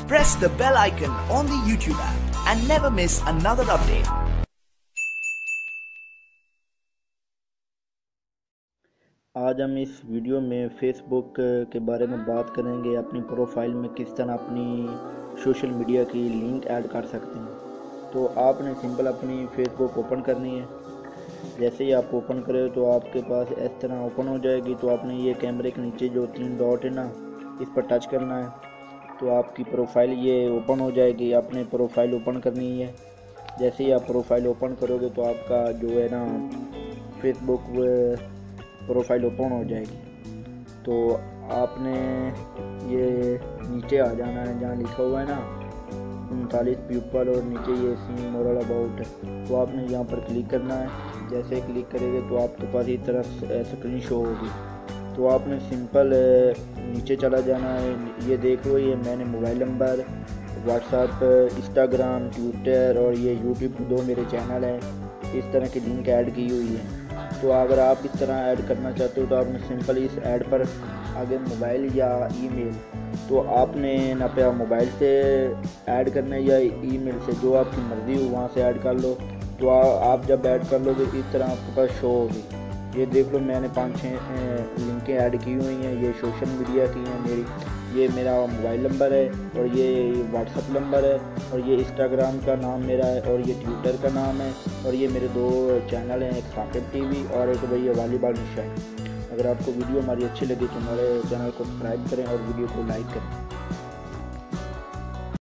Press the bell icon on the YouTube app and never miss another update. आज हम इस video में Facebook के बारे में बात करेंगे। अपनी प्रोफाइल में किस तरह अपनी सोशल मीडिया की लिंक ऐड कर सकते हैं। तो आपने सिंपल अपनी फेसबुक ओपन करनी है। जैसे ही आप ओपन करें तो आपके पास इस तरह ओपन हो जाएगी। तो आपने ये कैमरे के नीचे जो 3 डॉट है ना, इस पर टच करना है तो आपकी प्रोफाइल ये ओपन हो जाएगी। आपने प्रोफाइल ओपन करनी है। जैसे ही आप प्रोफाइल ओपन करोगे तो आपका जो है ना फेसबुक प्रोफाइल ओपन हो जाएगी। तो आपने ये नीचे आ जाना है जहाँ लिखा हुआ है ना 39 पीपल और नीचे ये सी मोरल अबाउट है। तो आपने यहाँ पर क्लिक करना है। जैसे क्लिक करेंगे तो आपके पास इस तरह स्क्रीन शो होगी। तो आपने सिंपल नीचे चला जाना है। ये देख लो, ये मैंने mobile number, WhatsApp, Instagram, Twitter और ये यूट्यूब 2 मेरे चैनल हैं। इस तरह की लिंक ऐड की हुई है। तो अगर आप इस तरह ऐड करना चाहते हो तो आपने सिंपल इस ऐड पर आगे मोबाइल या ईमेल, तो आपने ना पे मोबाइल से ऐड करना है या ईमेल से, जो आपकी मर्ज़ी हो वहाँ से ऐड कर लो। तो आप जब ऐड कर लोगे इस तरह आपके पास शो होगी। ये देख लो, मैंने 5-6 लिंकें ऐड की हुई हैं। ये सोशल मीडिया की हैं मेरी। ये मेरा मोबाइल नंबर है और ये व्हाट्सएप नंबर है और ये इंस्टाग्राम का नाम मेरा है और ये ट्विटर का नाम है और ये मेरे 2 चैनल हैं, एक साकिब टीवी और एक भैया वॉलीबॉल निशान। अगर आपको वीडियो हमारी अच्छी लगी तो हमारे चैनल को सब्सक्राइब करें और वीडियो को लाइक करें।